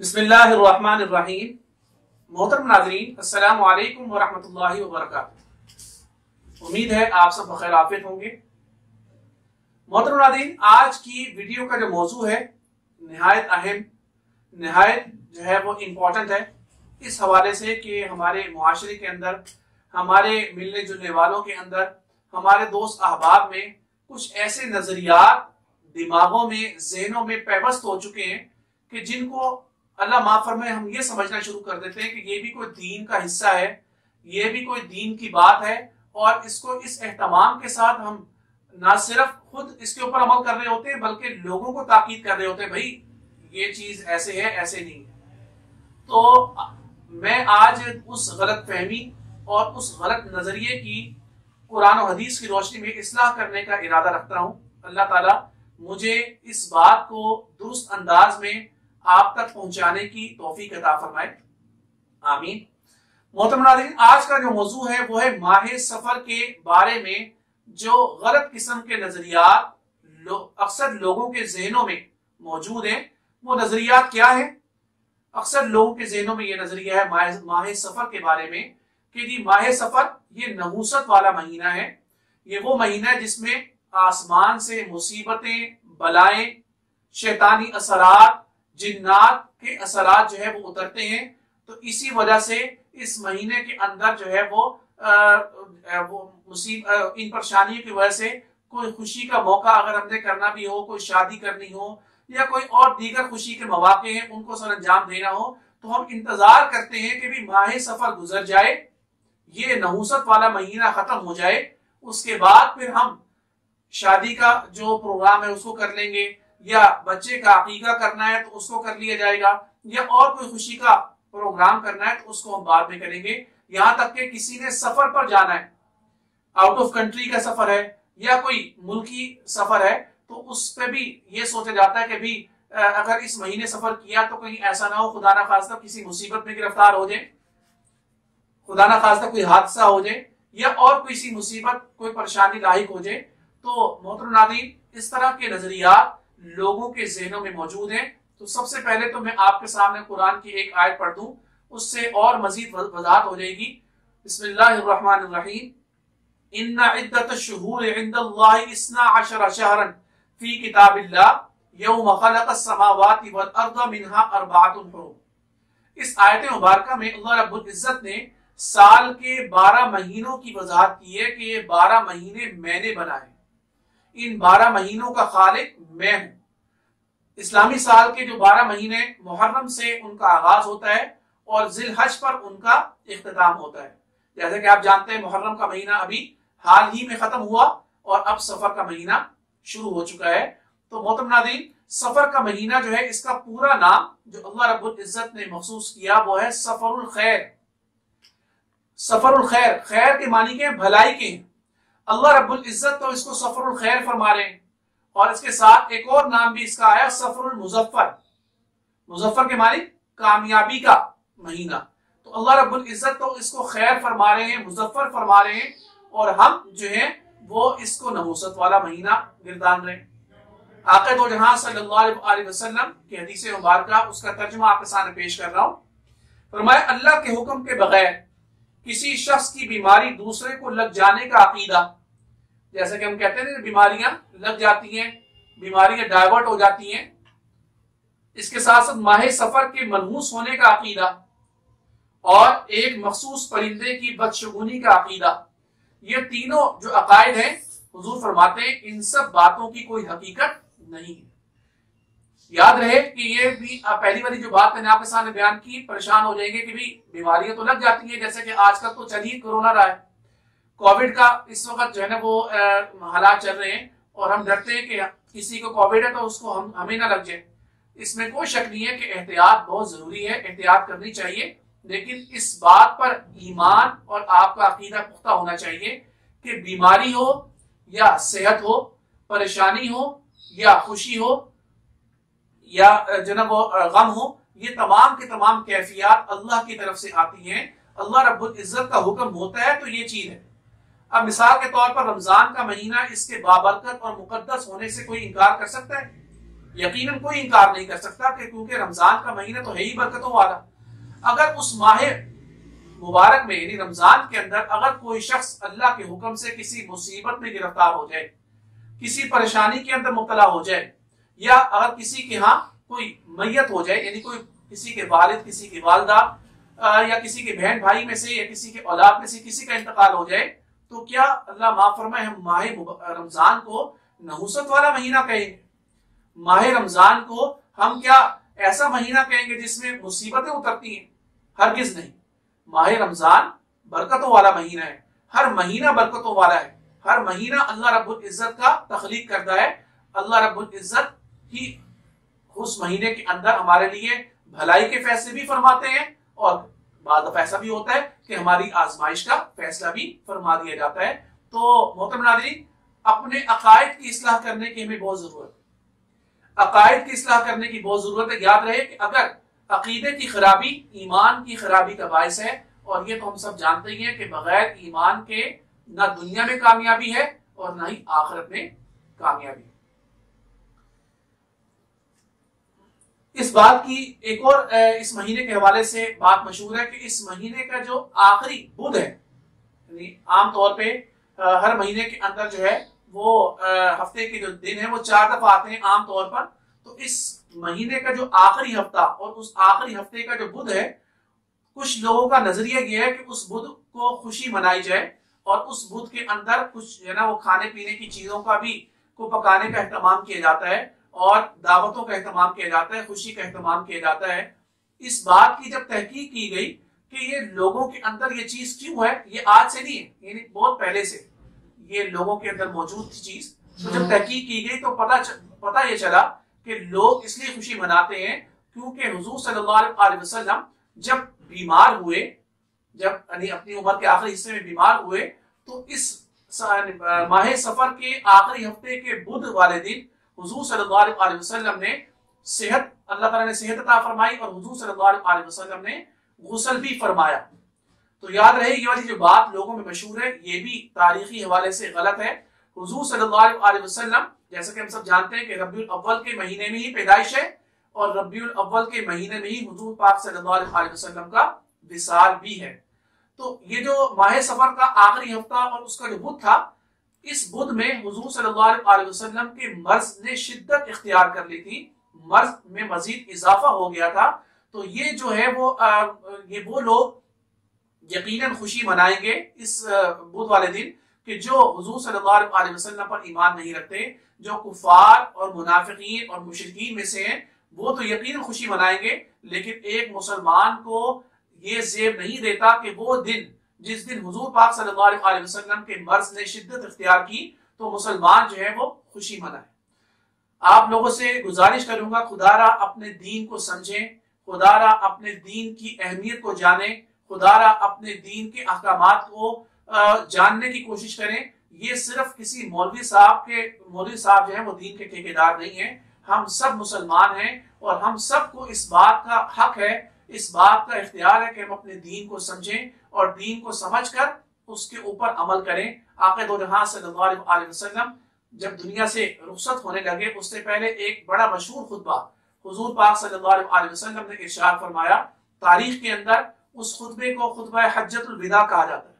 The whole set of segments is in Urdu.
بسم اللہ الرحمن الرحیم۔ محترم ناظرین، السلام علیکم ورحمۃ اللہ وبرکاتہ۔ امید ہے آپ سب بخیر عافیت ہوں گے۔ محترم ناظرین، آج کی ویڈیو کا جو موضوع ہے نہایت اہم، نہایت جو ہے وہ امپورٹنٹ ہے، اس حوالے سے کہ ہمارے معاشرے کے اندر، ہمارے ملنے جلنے والوں کے اندر، ہمارے دوست احباب میں کچھ ایسے نظریات دماغوں میں، ذہنوں میں پیوست ہو چکے ہیں کہ جن کو اللہ معاف فرمائے ہم یہ سمجھنا شروع کر دیتے ہیں کہ یہ بھی کوئی دین کا حصہ ہے، یہ بھی کوئی دین کی بات ہے، اور اس کو اس اہتمام کے ساتھ ہم نہ صرف خود اس کے اوپر عمل کر رہے ہوتے ہیں بلکہ لوگوں کو تاکید کر رہے ہوتے ہیں، بھائی یہ چیز ایسے ہے، ایسے نہیں ہے۔ تو میں آج اس غلط فہمی اور اس غلط نظریے کی قرآن و حدیث کی روشنی میں اصلاح کرنے کا ارادہ رکھتا ہوں۔ اللہ تعالیٰ مجھے اس بات کو درست انداز میں آپ تک پہنچانے کی توفیق عطا فرمائے، آمین۔ محترم ناظرین، آج کا جو موضوع ہے وہ ہے ماہ سفر کے بارے میں جو غلط قسم کے نظریات اکثر لوگوں کے ذہنوں میں موجود ہیں۔ وہ نظریات کیا ہیں؟ اکثر لوگوں کے ذہنوں میں یہ نظریہ ہے ماہ سفر کے بارے میں کہ جی ماہ سفر یہ نحوست والا مہینہ ہے، یہ وہ مہینہ ہے جس میں آسمان سے مصیبتیں، بلائیں، شیطانی اثرات، جنات کے اثرات جو ہے وہ اترتے ہیں۔ تو اسی وجہ سے اس مہینے کے اندر جو ہے وہ ان پریشانیوں کی وجہ سے کوئی خوشی کا موقع اگر ہم نے کرنا بھی ہو، کوئی شادی کرنی ہو یا کوئی اور دیگر خوشی کے مواقع ہیں ان کو سر انجام دینا ہو، تو ہم انتظار کرتے ہیں کہ بھی ماہ سفر گزر جائے، یہ نحوست والا مہینہ ختم ہو جائے، اس کے بعد پھر ہم شادی کا جو پروگرام ہے اس کو کر لیں گے، یا بچے کا عقیقہ کرنا ہے تو اس کو کر لیا جائے گا، یا اور کوئی خوشی کا پروگرام کرنا ہے تو اس کو ہم بعد میں کریں گے۔ یہاں تک کہ کسی نے سفر پر جانا ہے، آؤٹ آف کنٹری کا سفر ہے یا کوئی ملکی سفر ہے، تو اس پہ بھی یہ سوچا جاتا ہے کہ بھی اگر اس مہینے سفر کیا تو کہیں ایسا نہ ہو خدا نہ خواستہ کسی مصیبت میں گرفتار ہو جائے، خدا نہ خواستہ کوئی حادثہ ہو جائے یا اور کسی مصیبت، کوئی پریشانی لاحق ہو جائے۔ تو محترم ناظرین، اس طرح کے نظریات لوگوں کے ذہنوں میں موجود ہیں۔ تو سب سے پہلے تو میں آپ کے سامنے قرآن کی ایک آیت پڑھ دوں، اس سے اور مزید وضاحت ہو جائے گی۔ بسم اللہ الرحمن الرحیم۔ ان عدت الشہور عند اللہ 12 شہرا فی کتاب اللہ یوم خلق السماوات والارض منها 4 حرم۔ اس آیت مبارکہ میں اللہ رب العزت نے سال کے 12 مہینوں کی وضاحت کی ہے کہ یہ 12 مہینے میں نے بنائے، ان 12 مہینوں کا خالق میں ہوں۔ اسلامی سال کے جو 12 مہینے محرم سے ان کا آغاز ہوتا ہے اور ذی الحج پر ان کا اختتام ہوتا ہے۔ جیسے کہ آپ جانتے ہیں محرم کا مہینہ ابھی حال ہی میں ختم ہوا اور اب سفر کا مہینہ شروع ہو چکا ہے۔ تو محترم ناظرین، سفر کا مہینہ جو ہے اس کا پورا نام جو اللہ رب العزت نے مخصوص کیا وہ ہے سفر الخیر۔ سفر الخیر، خیر کے معنی کے ہیں بھلائی کے ہیں۔ اللہ رب العزت تو اس کو سفر الخیر فرما رہے ہیں، اور اس کے ساتھ ایک اور نام بھی اس کا آیا سفر المظفر۔ مظفر کے معنی کامیابی کا مہینہ۔ تو اللہ رب العزت تو اس کو خیر فرما رہے ہیں، مظفر فرما رہے ہیں، اور ہم جو ہیں وہ اس کو نحوست والا مہینہ گردان رہے ہیں۔ آقا دو جہاں صلی اللہ علیہ وسلم کی حدیث مبارکہ، اس کا ترجمہ آپ کے سامنے پیش کر رہا ہوں۔ فرمایا اللہ کے حکم کے بغیر کسی شخص کی بیماری دوسرے کو لگ جانے کا عقیدہ، جیسے کہ ہم کہتے ہیں بیماریاں لگ جاتی ہیں، بیماریاں ڈائیورٹ ہو جاتی ہیں، اس کے ساتھ ساتھ ماہ سفر کے منحوس ہونے کا عقیدہ اور ایک مخصوص پرندے کی بدشگونی کا عقیدہ، یہ تینوں جو عقائد ہیں حضور فرماتے ہیں ان سب باتوں کی کوئی حقیقت نہیں ہے۔ یاد رہے کہ یہ بھی پہلی والی جو بات میں نے آپ کے سامنے بیان کی، پریشان ہو جائیں گے کہ بھی بیماریاں تو لگ جاتی ہیں، جیسے کہ آج کل تو چل ہی کورونا رہا ہے، کووڈ کا اس وقت جو ہے نا وہ حالات چل رہے ہیں، اور ہم ڈرتے ہیں کہ کسی کو کووڈ ہے تو اس کو ہمیں نہ لگ جائے۔ اس میں کوئی شک نہیں ہے کہ احتیاط بہت ضروری ہے، احتیاط کرنی چاہیے، لیکن اس بات پر ایمان اور آپ کا عقیدہ پختہ ہونا چاہیے کہ بیماری ہو یا صحت ہو، پریشانی ہو یا خوشی ہو یا جو نا وہ غم ہو، یہ تمام کے تمام کیفیات اللہ کی طرف سے آتی ہیں۔ اللہ رب العزت کا حکم ہوتا ہے تو یہ چیز ہے۔ اب مثال کے طور پر رمضان کا مہینہ اس کے بابرکت اور مقدس ہونے سے کوئی انکار کر سکتا ہے؟ یقیناً کوئی انکار نہیں کر سکتا کہ کیونکہ رمضان کا مہینہ تو ہے ہی برکتوں والا. اگر اس ماہ مبارک میں یعنی رمضان کے اندر اگر کوئی شخص اللہ کے حکم سے کسی مصیبت میں گرفتار ہو جائے، کسی پریشانی کے اندر مبتلا ہو جائے، یا اگر کسی کے ہاں کوئی میت ہو جائے یعنی کوئی کسی کے والد، کسی کی والدہ یا کسی کے بہن بھائی میں سے یا کسی کے اولاد میں سے کسی کا انتقال ہو جائے، تو کیا اللہ معاف فرمائے ہم ماہ رمضان کو نحوست والا مہینہ کہیں گے؟ ماہ رمضان کو ہم کیا ایسا مہینہ کہیں گے جس میں مصیبتیں اترتی ہیں؟ ہرگز نہیں. ماہ رمضان برکتوں والا مہینہ ہے، ہر مہینہ برکتوں والا ہے، ہر مہینہ اللہ رب العزت کا تخلیق کرتا ہے. اللہ رب العزت ہی اس مہینے کے اندر ہمارے لیے بھلائی کے فیصلے بھی فرماتے ہیں، اور بعد دفعہ ایسا بھی ہوتا ہے کہ ہماری آزمائش کا فیصلہ بھی فرما دیا جاتا ہے. تو محترم ناظرین، اپنے عقائد کی اصلاح کرنے کی ہمیں بہت ضرورت ہے. عقائد کی اصلاح کرنے کی بہت ضرورت ہے. یاد رہے کہ اگر عقیدے کی خرابی ایمان کی خرابی کا باعث ہے، اور یہ تو ہم سب جانتے ہی ہیں کہ بغیر ایمان کے نہ دنیا میں کامیابی ہے اور نہ ہی آخرت میں کامیابی ہے. اس بات کی ایک اور اس مہینے کے حوالے سے بات مشہور ہے کہ اس مہینے کا جو آخری بدھ ہے، یعنی عام طور پہ ہر مہینے کے اندر جو ہے وہ ہفتے کے جو دن ہیں وہ 4 دفعہ آتے ہیں عام طور پر. تو اس مہینے کا جو آخری ہفتہ اور اس آخری ہفتے کا جو بدھ ہے، کچھ لوگوں کا نظریہ یہ ہے کہ اس بدھ کو خوشی منائی جائے اور اس بدھ کے اندر کچھ جو ہے نا وہ کھانے پینے کی چیزوں کا بھی کو پکانے کا اہتمام کیا جاتا ہے اور دعوتوں کا اہتمام کیا جاتا ہے، خوشی کا اہتمام کیا جاتا ہے. اس بات کی جب تحقیق کی گئی کہ یہ لوگوں کے اندر یہ چیز کیوں ہے، یہ آج سے نہیں ہے، یعنی بہت پہلے سے یہ لوگوں کے اندر موجود تھی چیز. تو جب تحقیق کی گئی تو پتہ یہ چلا کہ لوگ اس لیے خوشی مناتے ہیں کیونکہ حضور صلی اللہ علیہ وسلم جب بیمار ہوئے، جب اپنی عمر کے آخری حصے میں بیمار ہوئے، تو اس ماہ سفر کے آخری ہفتے کے بدھ والے دن حضور صلی اللہ علیہ وسلم نے صحت، اللہ تعالیٰ نے صحت عطا فرمائی اور حضور صلی اللہ علیہ وسلم نے غسل بھی فرمایا. تو یاد رہے یہ والی جو بات لوگوں میں مشہور ہے یہ بھی تاریخی حوالے سے غلط ہے. حضور صلی اللہ علیہ وسلم جیسا کہ ہم سب جانتے ہیں کہ ربیع الاول کے مہینے میں ہی پیدائش ہے، اور ربیع الاول کے مہینے میں ہی حضور پاک صلی اللہ علیہ وسلم کا وصال بھی ہے. تو یہ جو ماہ سفر کا آخری ہفتہ اور اس کا جو بدھ تھا، اس بدھ میں حضور صلی اللہ علیہ وسلم کے مرض نے شدت اختیار کر لی تھی، مرض میں مزید اضافہ ہو گیا تھا. تو یہ جو ہے وہ لوگ یقیناً خوشی منائیں گے اس بدھ والے دن کہ جو حضور صلی اللہ علیہ وسلم پر ایمان نہیں رکھتے، جو کفار اور منافقین اور مشرکین میں سے ہیں، وہ تو یقیناً خوشی منائیں گے. لیکن ایک مسلمان کو یہ زیب نہیں دیتا کہ وہ دن جس دن حضور پاک صلی اللہ علیہ وسلم کے مرض نے شدت اختیار کی تو مسلمان جو ہے وہ خوشی منائے. آپ لوگوں سے گزارش کروں گا خدا را اپنے دین کو سمجھیں، خدا را اپنے دین کی اہمیت کو جانیں، خدا را اپنے دین کے احکامات کو جاننے کی کوشش کریں. یہ صرف کسی مولوی صاحب جو ہیں وہ دین کے ٹھیکیدار نہیں ہیں. ہم سب مسلمان ہیں اور ہم سب کو اس بات کا حق ہے، اس بات کا اختیار ہے کہ ہم اپنے دین کو سمجھیں اور دین کو سمجھ کر اس کے اوپر عمل کریں. آقا دو جہاں صلی اللہ علیہ وسلم جب دنیا سے رخصت ہونے لگے اس سے پہلے ایک بڑا مشہور خطبہ حضور پاک صلی اللہ علیہ وسلم نے ارشاد فرمایا. تاریخ کے اندر اس خطبے کو خطبہ حجۃ الوداع کہا جاتا ہے.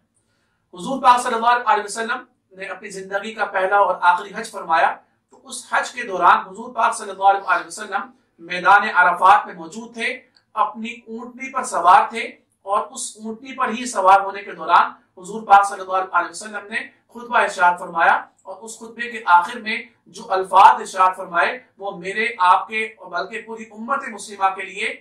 حضور پاک صلی اللہ علیہ وسلم نے اپنی زندگی کا پہلا اور آخری حج فرمایا. تو اس حج کے دوران حضور پاک صلی اللہ علیہ وسلم میدان عرفات میں موجود تھے، اپنی اونٹنی پر سوار تھے، اور اس اونٹنی پر ہی سوار ہونے کے دوران حضور پاک صلی اللہ علیہ وسلم نے خطبہ ارشاد فرمایا. اور اس خطبے کے آخر میں جو الفاظ ارشاد فرمائے وہ میرے، آپ کے اور بلکہ پوری امت مسلمہ کے لیے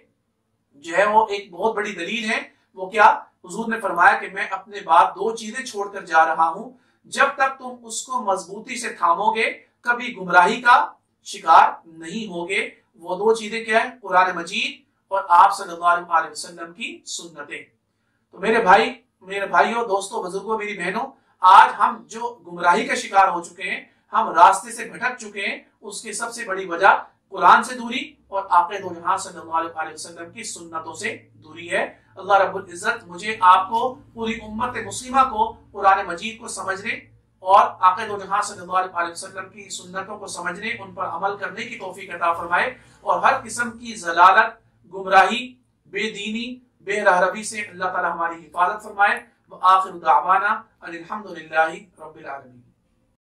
جو ہے وہ ایک بہت بڑی دلیل ہے. وہ کیا؟ حضور نے فرمایا کہ میں اپنے بعد 2 چیزیں چھوڑ کر جا رہا ہوں، جب تک تم اس کو مضبوطی سے تھامو گے کبھی گمراہی کا شکار نہیں ہوگے. وہ 2 چیزیں کیا ہیں؟ قرآن مجید اور آپ صلی اللہ علیہ وسلم کی سنتیں. تو میرے بھائیوں، دوستوں، بزرگوں، میری بہنوں، آج ہم جو گمراہی کا شکار ہو چکے ہیں، ہم راستے سے بھٹک چکے ہیں، اس کی سب سے بڑی وجہ قرآن سے دوری اور آقا دو جہاں صلی اللہ علیہ وسلم کی سنتوں سے دوری ہے. اللہ رب العزت مجھے، آپ کو، پوری امت مسلمہ کو قرآن مجید کو سمجھنے اور آقا دو جہاں صلی اللہ علیہ وسلم کی سنتوں کو سمجھنے، ان پر عمل کرنے کی توفیق عطا فرمائے، اور ہر قسم کی ضلالت، گمراہی، بے دینی، بے رہروی سے اللہ تعالی ہماری حفاظت فرمائے۔ وآخر دعوانا ان الحمد للہ رب العالمین۔